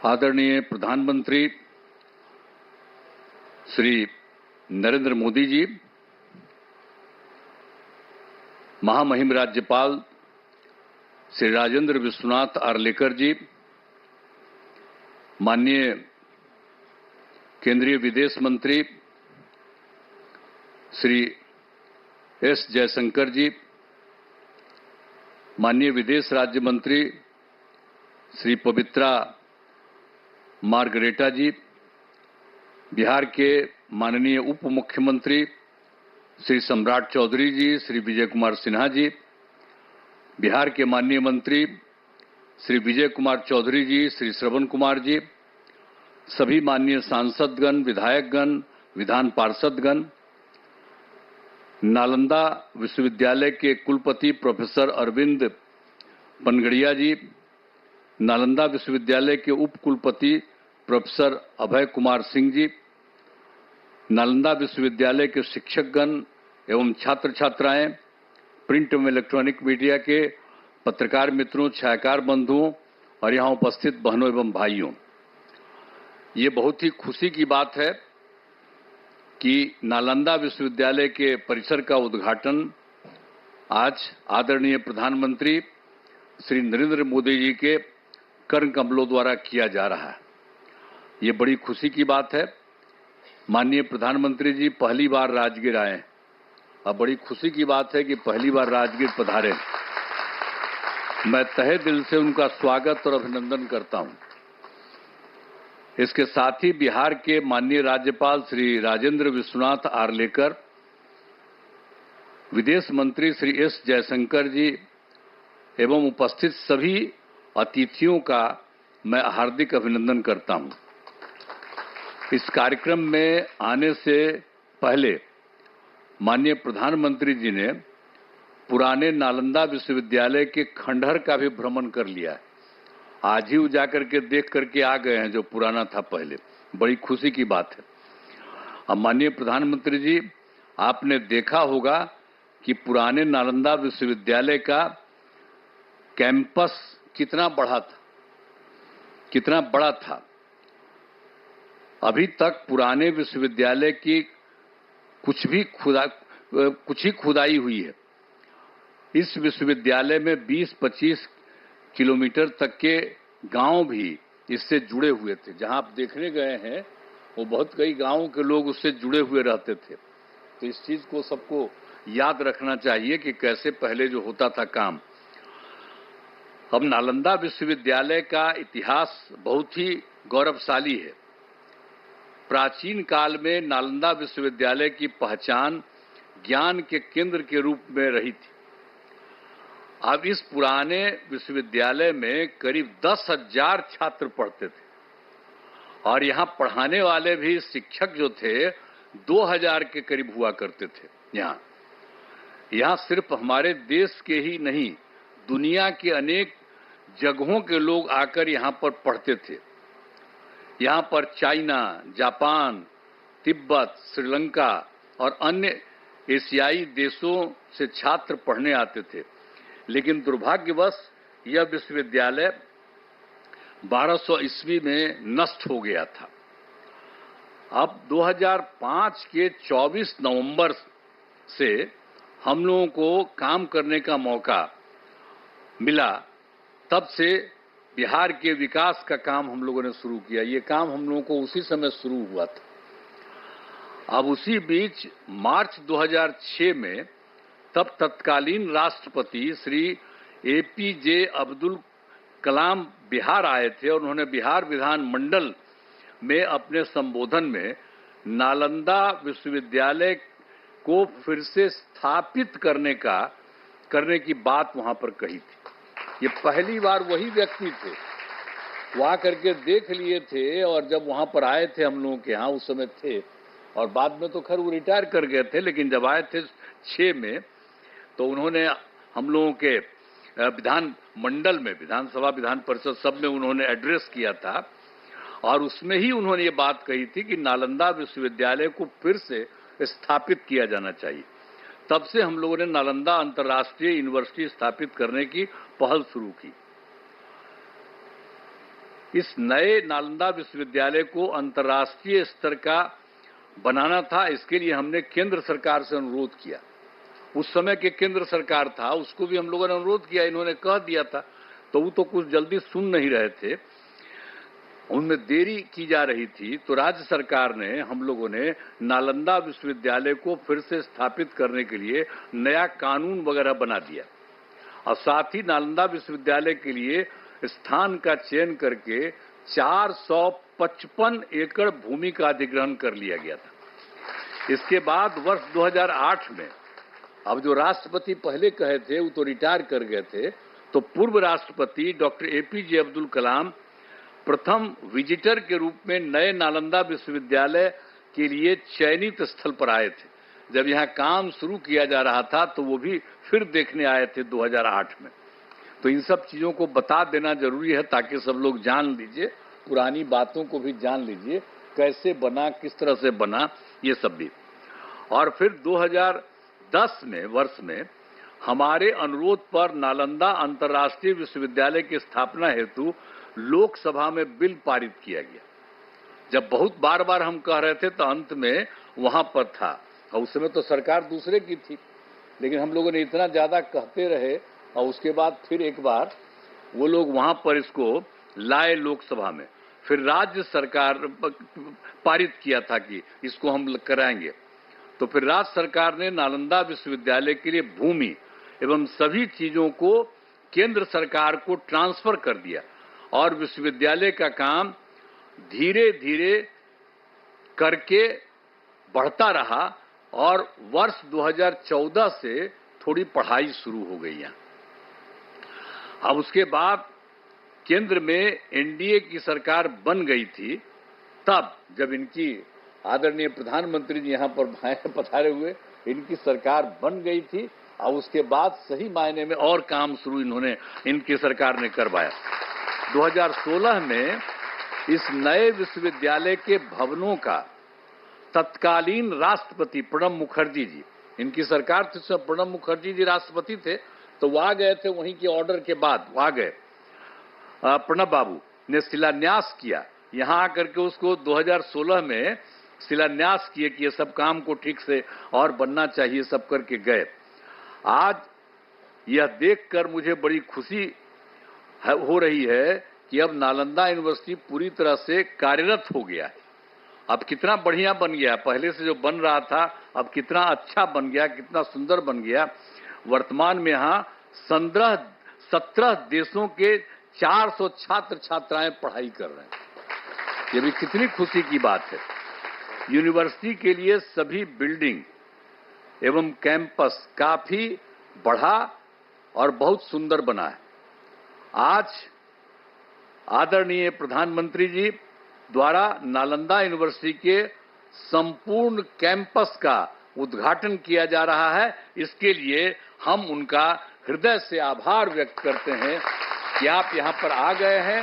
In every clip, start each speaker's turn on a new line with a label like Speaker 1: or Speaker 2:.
Speaker 1: आदरणीय प्रधानमंत्री श्री नरेंद्र मोदी जी, महामहिम राज्यपाल श्री राजेंद्र विश्वनाथ आर्लेकर जी, माननीय केंद्रीय विदेश मंत्री श्री एस जयशंकर जी, माननीय विदेश राज्य मंत्री श्री पवित्रा मार्गरेटा जी, बिहार के माननीय उप मुख्यमंत्री श्री सम्राट चौधरी जी, श्री विजय कुमार सिन्हा जी, बिहार के माननीय मंत्री श्री विजय कुमार चौधरी जी, श्री श्रवण कुमार जी, सभी माननीय सांसदगण, विधायकगण, विधान पार्षदगण, नालंदा विश्वविद्यालय के कुलपति प्रोफेसर अरविंद पनगड़िया जी, नालंदा विश्वविद्यालय के उप कुलपति प्रोफेसर अभय कुमार सिंह जी, नालंदा विश्वविद्यालय के शिक्षकगण एवं छात्र छात्राएं, प्रिंट एवं इलेक्ट्रॉनिक मीडिया के पत्रकार मित्रों, छायाकार बंधुओं और यहां उपस्थित बहनों एवं भाइयों, ये बहुत ही खुशी की बात है कि नालंदा विश्वविद्यालय के परिसर का उद्घाटन आज आदरणीय प्रधानमंत्री श्री नरेंद्र मोदी जी के कर कमलों द्वारा किया जा रहा है। ये बड़ी खुशी की बात है। माननीय प्रधानमंत्री जी पहली बार राजगीर आए, अब बड़ी खुशी की बात है कि पहली बार राजगीर पधारे। मैं तहे दिल से उनका स्वागत और अभिनंदन करता हूं। इसके साथ ही बिहार के माननीय राज्यपाल श्री राजेंद्र विश्वनाथ आर्लेकर, विदेश मंत्री श्री एस जयशंकर जी एवं उपस्थित सभी अतिथियों का मैं हार्दिक अभिनंदन करता हूं। इस कार्यक्रम में आने से पहले माननीय प्रधानमंत्री जी ने पुराने नालंदा विश्वविद्यालय के खंडहर का भी भ्रमण कर लिया है। आज ही जाकर के देख करके आ गए हैं जो पुराना था पहले। बड़ी खुशी की बात है। अब माननीय प्रधानमंत्री जी, आपने देखा होगा कि पुराने नालंदा विश्वविद्यालय का कैंपस कितना बड़ा था। अभी तक पुराने विश्वविद्यालय की कुछ ही खुदाई हुई है। इस विश्वविद्यालय में 20-25 किलोमीटर तक के गांव भी इससे जुड़े हुए थे। जहां आप देखने गए हैं वो बहुत कई गांवों के लोग उससे जुड़े हुए रहते थे। तो इस चीज को सबको याद रखना चाहिए कि कैसे पहले जो होता था काम। अब नालंदा विश्वविद्यालय का इतिहास बहुत ही गौरवशाली है। प्राचीन काल में नालंदा विश्वविद्यालय की पहचान ज्ञान के केंद्र के रूप में रही थी। अब इस पुराने विश्वविद्यालय में करीब 10,000 छात्र पढ़ते थे और यहां पढ़ाने वाले भी शिक्षक जो थे 2,000 के करीब हुआ करते थे। यहां सिर्फ हमारे देश के ही नहीं, दुनिया के अनेक जगहों के लोग आकर यहां पर पढ़ते थे। यहां पर चाइना, जापान, तिब्बत, श्रीलंका और अन्य एशियाई देशों से छात्र पढ़ने आते थे। लेकिन दुर्भाग्यवश यह विश्वविद्यालय 1200 ईस्वी में नष्ट हो गया था। अब 2005 के 24 नवंबर से हम लोगों को काम करने का मौका मिला। तब से बिहार के विकास का काम हम लोगों ने शुरू किया। ये काम हम लोगों को उसी समय शुरू हुआ था। अब उसी बीच मार्च 2006 में तब तत्कालीन राष्ट्रपति श्री APJ अब्दुल कलाम बिहार आए थे और उन्होंने बिहार विधान मंडल में अपने संबोधन में नालंदा विश्वविद्यालय को फिर से स्थापित करने की बात वहां पर कही थी। ये पहली बार वही व्यक्ति थे, वो आकर के देख लिए थे और जब वहां पर आए थे हम लोगों के यहाँ उस समय थे और बाद में तो खैर वो रिटायर कर गए थे, लेकिन जब आए थे 6 में तो उन्होंने हम लोगों के विधान मंडल में, विधानसभा, विधान परिषद सब में उन्होंने एड्रेस किया था और उसमें ही उन्होंने ये बात कही थी कि नालंदा विश्वविद्यालय को फिर से स्थापित किया जाना चाहिए। तब से हम लोगों ने नालंदा अंतर्राष्ट्रीय यूनिवर्सिटी स्थापित करने की पहल शुरू की। इस नए नालंदा विश्वविद्यालय को अंतर्राष्ट्रीय स्तर का बनाना था। इसके लिए हमने केंद्र सरकार से अनुरोध किया। उस समय के केंद्र सरकार था, उसको भी हम लोगों ने अनुरोध किया, इन्होंने कह दिया था, तो वो तो कुछ जल्दी सुन नहीं रहे थे, उनमें देरी की जा रही थी। तो राज्य सरकार ने, हम लोगों ने नालंदा विश्वविद्यालय को फिर से स्थापित करने के लिए नया कानून वगैरह बना दिया और साथ ही नालंदा विश्वविद्यालय के लिए स्थान का चयन करके 455 एकड़ भूमि का अधिग्रहण कर लिया गया था। इसके बाद वर्ष 2008 में, अब जो राष्ट्रपति पहले कहे थे वो तो रिटायर कर गए थे, तो पूर्व राष्ट्रपति डॉक्टर एपीजे अब्दुल कलाम प्रथम विजिटर के रूप में नए नालंदा विश्वविद्यालय के लिए चयनित स्थल पर आए थे। जब यहाँ काम शुरू किया जा रहा था तो वो भी फिर देखने आए थे 2008 में। तो इन सब चीजों को बता देना जरूरी है ताकि सब लोग जान लीजिए, पुरानी बातों को भी जान लीजिए, कैसे बना, किस तरह से बना, ये सब भी। और फिर 2010 में वर्ष में हमारे अनुरोध पर नालंदा अंतर्राष्ट्रीय विश्वविद्यालय की स्थापना हेतु लोकसभा में बिल पारित किया गया। जब बहुत बार बार हम कह रहे थे तो अंत में वहां पर था, और उस समय तो सरकार दूसरे की थी, लेकिन हम लोगों ने इतना ज्यादा कहते रहे और उसके बाद फिर एक बार वो लोग वहां पर इसको लाए लोकसभा में, फिर राज्य सरकार पारित किया था कि इसको हम कराएंगे। तो फिर राज्य सरकार ने नालंदा विश्वविद्यालय के लिए भूमि एवं सभी चीजों को केंद्र सरकार को ट्रांसफर कर दिया और विश्वविद्यालय का काम धीरे धीरे करके बढ़ता रहा और वर्ष 2014 से थोड़ी पढ़ाई शुरू हो गई है। अब उसके बाद केंद्र में एनडीए की सरकार बन गई थी, तब जब इनकी आदरणीय प्रधानमंत्री जी यहाँ पर पधारे हुए, इनकी सरकार बन गई थी और उसके बाद सही मायने में और काम शुरू इनकी सरकार ने करवाया। 2016 में इस नए विश्वविद्यालय के भवनों का तत्कालीन राष्ट्रपति प्रणब मुखर्जी जी, इनकी सरकार थी, उसमें प्रणब मुखर्जी जी राष्ट्रपति थे, तो वो आ गए थे, वहीं के ऑर्डर के बाद वो आ गए। प्रणब बाबू ने शिलान्यास किया, यहाँ आकर के उसको 2016 में शिलान्यास किए कि ये सब काम को ठीक से और बनना चाहिए, सब करके गए। आज यह देखकर मुझे बड़ी खुशी हो रही है कि अब नालंदा यूनिवर्सिटी पूरी तरह से कार्यरत हो गया है। अब कितना बढ़िया बन गया, पहले से जो बन रहा था अब कितना अच्छा बन गया, कितना सुंदर बन गया। वर्तमान में यहाँ 17 देशों के 400 छात्र छात्राएं पढ़ाई कर रहे हैं। ये भी कितनी खुशी की बात है। यूनिवर्सिटी के लिए सभी बिल्डिंग एवं कैंपस काफी बढ़ा और बहुत सुंदर बना है। आज आदरणीय प्रधानमंत्री जी द्वारा नालंदा यूनिवर्सिटी के संपूर्ण कैंपस का उद्घाटन किया जा रहा है। इसके लिए हम उनका हृदय से आभार व्यक्त करते हैं कि आप यहाँ पर आ गए हैं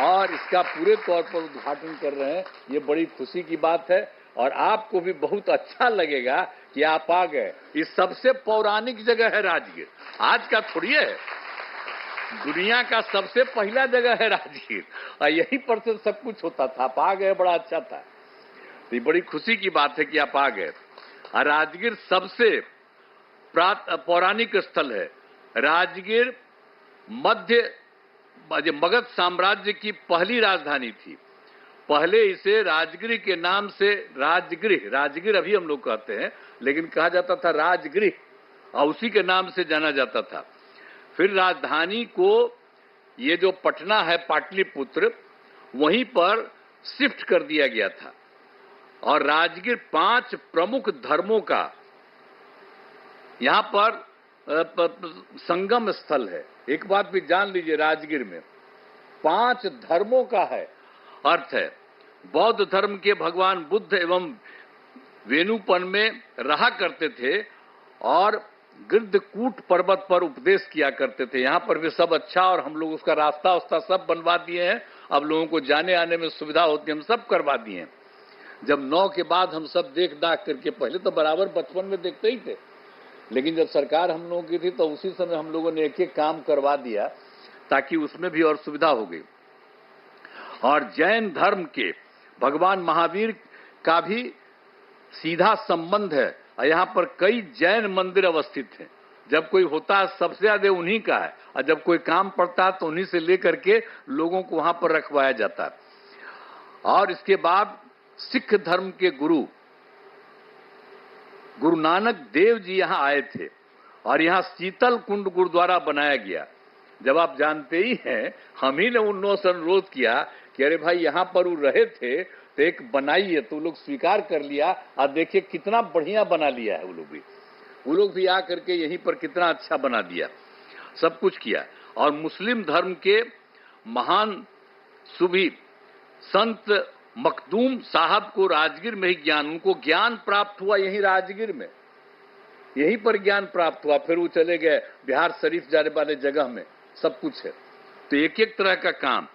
Speaker 1: और इसका पूरे तौर पर उद्घाटन कर रहे हैं। ये बड़ी खुशी की बात है और आपको भी बहुत अच्छा लगेगा कि आप आ गए। ये सबसे पौराणिक जगह है राजगीर, आज का थोड़ी है, दुनिया का सबसे पहला जगह है राजगीर और यहीं पर से सब कुछ होता था। आप आ गए, बड़ा अच्छा था। तो ये बड़ी खुशी की बात है कि आप आ गए। और राजगीर सबसे पौराणिक स्थल है। राजगीर मगध साम्राज्य की पहली राजधानी थी। पहले इसे राजगीर के नाम से राजगीर अभी हम लोग कहते हैं, लेकिन कहा जाता था राजगीर और उसी के नाम से जाना जाता था। फिर राजधानी को ये जो पटना है पाटलिपुत्र, वहीं पर शिफ्ट कर दिया गया था और राजगीर 5 प्रमुख धर्मों का यहाँ पर संगम स्थल है। एक बात भी जान लीजिए, राजगीर में 5 धर्मों का है अर्थ है। बौद्ध धर्म के भगवान बुद्ध एवं वेणुपन में रहा करते थे और गिरधकूट पर्वत पर उपदेश किया करते थे। यहाँ पर भी सब अच्छा, और हम लोग उसका रास्ता सब बनवा दिए हैं। अब लोगों को जाने आने में सुविधा होती है, हम सब करवा दिए हैं। जब 9 के बाद हम सब देख दाख करके, पहले तो बराबर बचपन में देखते ही थे, लेकिन जब सरकार हम लोगों की थी तो उसी समय हम लोगों ने एक एक काम करवा दिया ताकि उसमें भी और सुविधा हो गई। और जैन धर्म के भगवान महावीर का भी सीधा संबंध है। यहाँ पर कई जैन मंदिर अवस्थित हैं। जब कोई होता है सबसे ज्यादा उन्हीं का है, और जब कोई काम पड़ता है तो उन्हीं से लेकर के लोगों को वहां पर रखवाया जाता है। और इसके बाद सिख धर्म के गुरु नानक देव जी यहाँ आए थे और यहाँ शीतल कुंड गुरुद्वारा बनाया गया। जब आप जानते ही हैं, हम ही ने उनसे अनुरोध किया कि अरे भाई यहाँ पर वो रहे थे तो एक बनाइए, तो लोग स्वीकार कर लिया। और देखिए कितना बढ़िया बना लिया है वो लोग भी आकर के यहीं पर कितना अच्छा बना दिया, सब कुछ किया। और मुस्लिम धर्म के महान सूफी संत मखदूम साहब को राजगीर में ही उनको ज्ञान प्राप्त हुआ, यहीं राजगीर में, यहीं पर ज्ञान प्राप्त हुआ। फिर वो चले गए बिहार शरीफ जाने वाले जगह में, सब कुछ है। तो एक एक तरह का काम।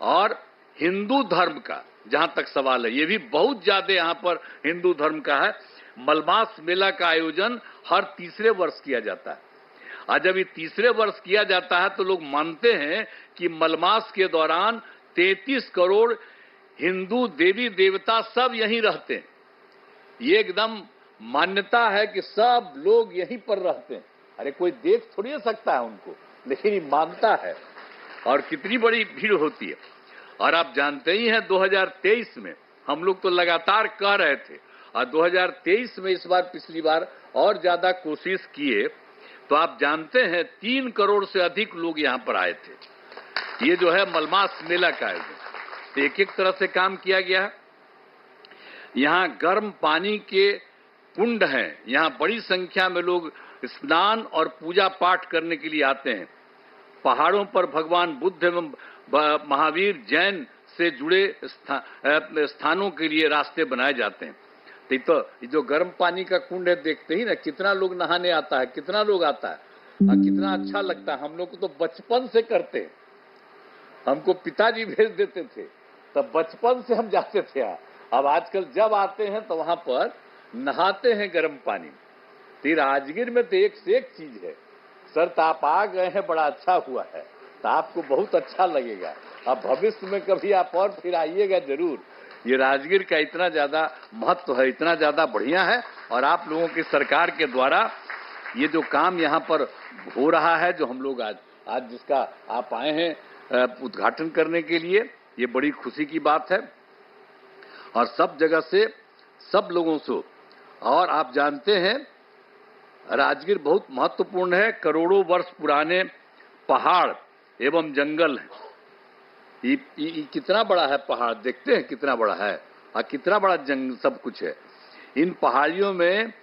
Speaker 1: और हिंदू धर्म का जहां तक सवाल है, ये भी बहुत ज्यादा यहाँ पर हिंदू धर्म का है। मलमास मेला का आयोजन हर तीसरे वर्ष किया जाता है। और जब ये तीसरे वर्ष किया जाता है तो लोग मानते हैं कि मलमास के दौरान 33 करोड़ हिंदू देवी देवता सब यहीं रहते हैं। ये एकदम मान्यता है कि सब लोग यहीं पर रहते हैं। अरे कोई देख थोड़ी सकता है उनको, लेकिन ये मानता है। और कितनी बड़ी भीड़ होती है। और आप जानते ही हैं 2023 में हम लोग तो लगातार कह रहे थे, और 2023 में इस बार पिछली बार और ज्यादा कोशिश किए, तो आप जानते हैं 3 करोड़ से अधिक लोग यहाँ पर आए थे। ये जो है मलमास मेला का आयोजन, एक एक तरह से काम किया गया है। यहाँ गर्म पानी के कुंड हैं, यहाँ बड़ी संख्या में लोग स्नान और पूजा पाठ करने के लिए आते हैं। पहाड़ों पर भगवान बुद्ध एवं महावीर जैन से जुड़े स्थानों के लिए रास्ते बनाए जाते हैं। तो जो गर्म पानी का कुंड है, देखते ही ना कितना लोग नहाने आता है, कितना लोग आता है, कितना अच्छा लगता है। हम लोग को तो बचपन से करते हैं, हमको पिताजी भेज देते थे, तब बचपन से हम जाते थे। अब आजकल जब आते हैं तो वहां पर नहाते हैं गर्म पानी। तो राजगीर में तो एक से एक चीज है। सर तो आप आ गए हैं, बड़ा अच्छा हुआ है, तो आपको बहुत अच्छा लगेगा। अब भविष्य में कभी आप और फिर आइएगा जरूर। ये राजगीर का इतना ज्यादा महत्व है, इतना ज्यादा बढ़िया है। और आप लोगों की सरकार के द्वारा ये जो काम यहाँ पर हो रहा है, जो हम लोग आज जिसका आप आए हैं उद्घाटन करने के लिए, ये बड़ी खुशी की बात है। और सब जगह से सब लोगों से, और आप जानते हैं राजगीर बहुत महत्वपूर्ण है। करोड़ों वर्ष पुराने पहाड़ एवं जंगल है। ये कितना बड़ा है पहाड़, देखते हैं कितना बड़ा है, और कितना बड़ा जंगल, सब कुछ है। इन पहाड़ियों में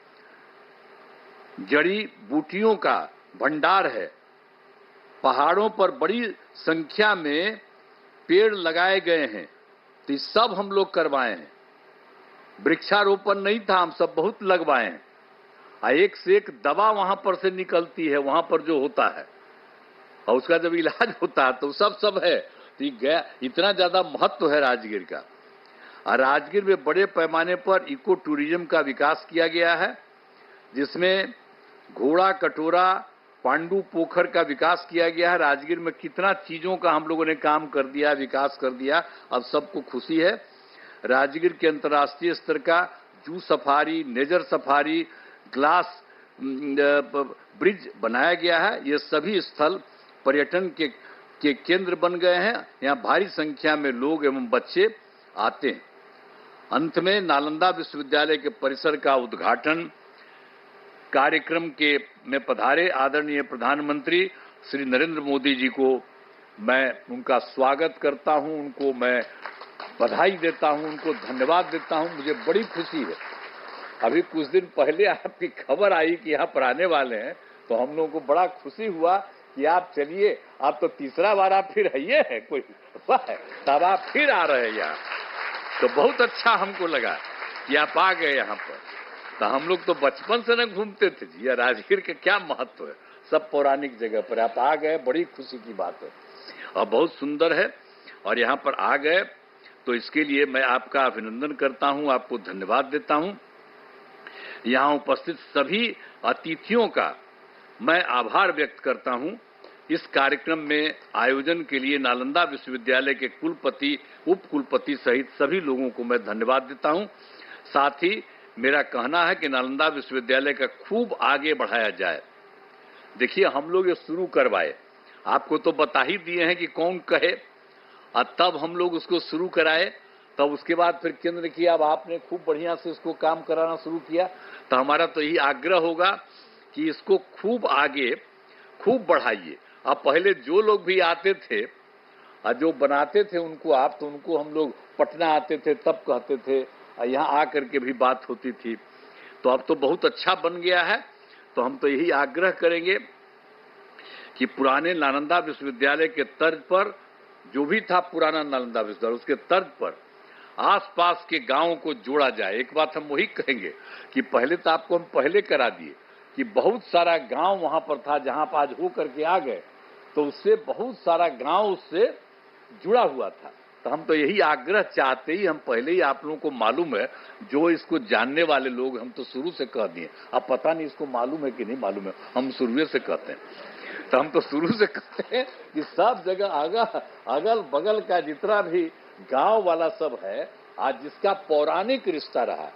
Speaker 1: जड़ी बूटियों का भंडार है। पहाड़ों पर बड़ी संख्या में पेड़ लगाए गए हैं, तो ये सब हम लोग करवाए हैं। वृक्षारोपण नहीं था, हम सब बहुत लगवाए हैं। एक से एक दवा वहां पर से निकलती है, वहां पर जो होता है, और उसका जब इलाज होता है तो सब है। तो ये इतना ज्यादा महत्व है राजगीर का। और राजगीर में बड़े पैमाने पर इको टूरिज्म का विकास किया गया है, जिसमें घोड़ा कटोरा पांडु पोखर का विकास किया गया है। राजगीर में कितना चीजों का हम लोगों ने काम कर दिया, विकास कर दिया, अब सबको खुशी है। राजगीर के अंतर्राष्ट्रीय स्तर का zoo safari, nature safari, glass bridge बनाया गया है। ये सभी स्थल पर्यटन के केंद्र बन गए हैं। यहाँ भारी संख्या में लोग एवं बच्चे आते हैं। अंत में नालंदा विश्वविद्यालय के परिसर का उद्घाटन कार्यक्रम में पधारे आदरणीय प्रधानमंत्री श्री नरेंद्र मोदी जी को मैं उनका स्वागत करता हूं, उनको मैं बधाई देता हूं, उनको धन्यवाद देता हूं। मुझे बड़ी खुशी है। अभी कुछ दिन पहले आपकी खबर आई कि यहाँ पर आने वाले हैं, तो हम लोगों को बड़ा खुशी हुआ कि आप चलिए, आप तो तीसरा बार आप फिर आइए हैं, कोई तब आप फिर आ रहे हैं यहाँ, तो बहुत अच्छा हमको लगा कि आप आ गए यहाँ पर। तो हम लोग तो बचपन से न घूमते थे जी, राजगीर का क्या महत्व है, सब पौराणिक जगह पर आप आ गए, बड़ी खुशी की बात है और बहुत सुंदर है। और यहाँ पर आ गए तो इसके लिए मैं आपका अभिनंदन करता हूँ, आपको धन्यवाद देता हूँ। यहाँ उपस्थित सभी अतिथियों का मैं आभार व्यक्त करता हूँ इस कार्यक्रम में आयोजन के लिए नालंदा विश्वविद्यालय के कुलपति, उप कुलपति सहित सभी लोगों को मैं धन्यवाद देता हूं। साथ ही मेरा कहना है कि नालंदा विश्वविद्यालय का खूब आगे बढ़ाया जाए। देखिए, हम लोग ये शुरू करवाए, आपको तो बता ही दिए हैं कि कौन कहे, और तब हम लोग उसको शुरू कराए, तब उसके बाद फिर केंद्र किया, अब आपने खूब बढ़िया से इसको काम कराना शुरू किया। तो हमारा तो यही आग्रह होगा कि इसको खूब आगे खूब बढ़ाइए। अब पहले जो लोग भी आते थे और जो बनाते थे उनको तो उनको हम लोग पटना आते थे तब कहते थे, यहाँ आकर के भी बात होती थी। तो अब तो बहुत अच्छा बन गया है। तो हम तो यही आग्रह करेंगे कि पुराने नालंदा विश्वविद्यालय के तर्ज पर, जो भी था पुराना नालंदा विश्वविद्यालय, उसके तर्ज पर आसपास के गांवों को जोड़ा जाए। एक बात हम वही कहेंगे कि पहले तो आपको हम पहले करा दिए कि बहुत सारा गांव वहां पर था, जहां पर आज हो करके आ गए, तो उससे बहुत सारा गांव उससे जुड़ा हुआ था। तो हम तो यही आग्रह चाहते ही, हम पहले ही, आप लोगों को मालूम है, जो इसको जानने वाले लोग, हम तो शुरू से कह दिए, अब पता नहीं इसको मालूम है कि नहीं मालूम है, हम शुरू से कहते हैं। तो हम तो शुरू से कहते हैं कि सब जगह अगल बगल का जितना भी गांव वाला सब है, आज जिसका पौराणिक रिश्ता रहा,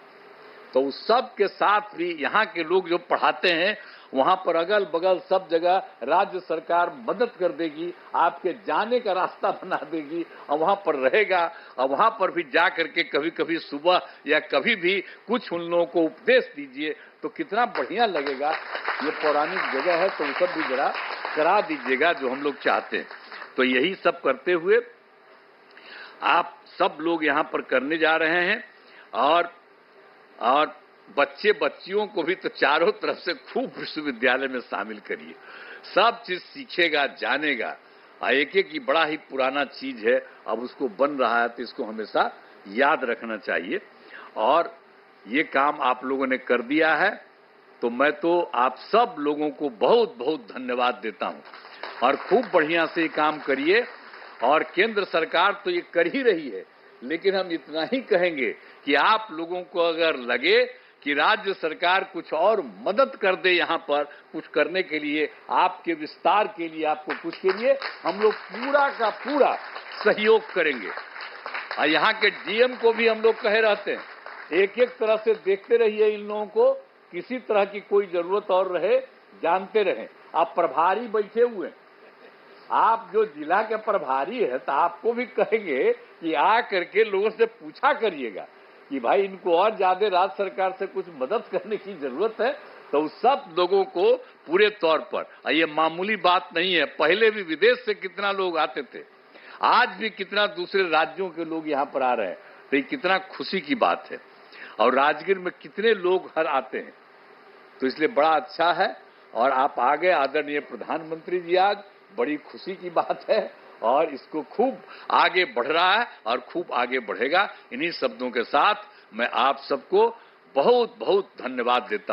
Speaker 1: तो उस सब के साथ भी यहाँ के लोग जो पढ़ाते हैं, वहां पर अगल बगल सब जगह राज्य सरकार मदद कर देगी, आपके जाने का रास्ता बना देगी, और वहां पर रहेगा, और वहां पर भी जा करके कभी कभी सुबह या कभी भी कुछ उन लोगों को उपदेश दीजिए, तो कितना बढ़िया लगेगा। ये पौराणिक जगह है, तो वो सब भी जरा करा दीजिएगा जो हम लोग चाहते हैं। तो यही सब करते हुए आप सब लोग यहाँ पर करने जा रहे हैं, और बच्चे बच्चियों को भी तो चारों तरफ से खूब विश्वविद्यालय में शामिल करिए। सब चीज सीखेगा, जानेगा। एक एक ही बड़ा ही पुराना चीज है, अब उसको बन रहा है, तो इसको हमेशा याद रखना चाहिए। और ये काम आप लोगों ने कर दिया है, तो मैं तो आप सब लोगों को बहुत बहुत धन्यवाद देता हूं। और खूब बढ़िया से ये काम करिए। और केंद्र सरकार तो ये कर ही रही है, लेकिन हम इतना ही कहेंगे कि आप लोगों को अगर लगे कि राज्य सरकार कुछ और मदद कर दे, यहाँ पर कुछ करने के लिए, आपके विस्तार के लिए, आपको कुछ के लिए, हम लोग पूरा का पूरा सहयोग करेंगे। और यहाँ के डीएम को भी हम लोग कहे रहते हैं, एक एक तरह से देखते रहिए इन लोगों को, किसी तरह की कोई जरूरत और रहे, जानते रहें। आप प्रभारी बैठे हुए हैं, आप जो जिला के प्रभारी है, तो आपको भी कहेंगे कि आ करके लोगों से पूछा करिएगा कि भाई इनको और ज्यादा राज्य सरकार से कुछ मदद करने की जरूरत है। तो उस सब लोगों को पूरे तौर पर, ये मामूली बात नहीं है, पहले भी विदेश से कितना लोग आते थे, आज भी कितना दूसरे राज्यों के लोग यहाँ पर आ रहे हैं, तो ये कितना खुशी की बात है। और राजगीर में कितने लोग हर आते हैं, तो इसलिए बड़ा अच्छा है। और आप आ गए आदरणीय प्रधानमंत्री जी, आज बड़ी खुशी की बात है, और इसको खूब आगे बढ़ रहा है और खूब आगे बढ़ेगा। इन्हीं शब्दों के साथ मैं आप सबको बहुत बहुत धन्यवाद देता हूं।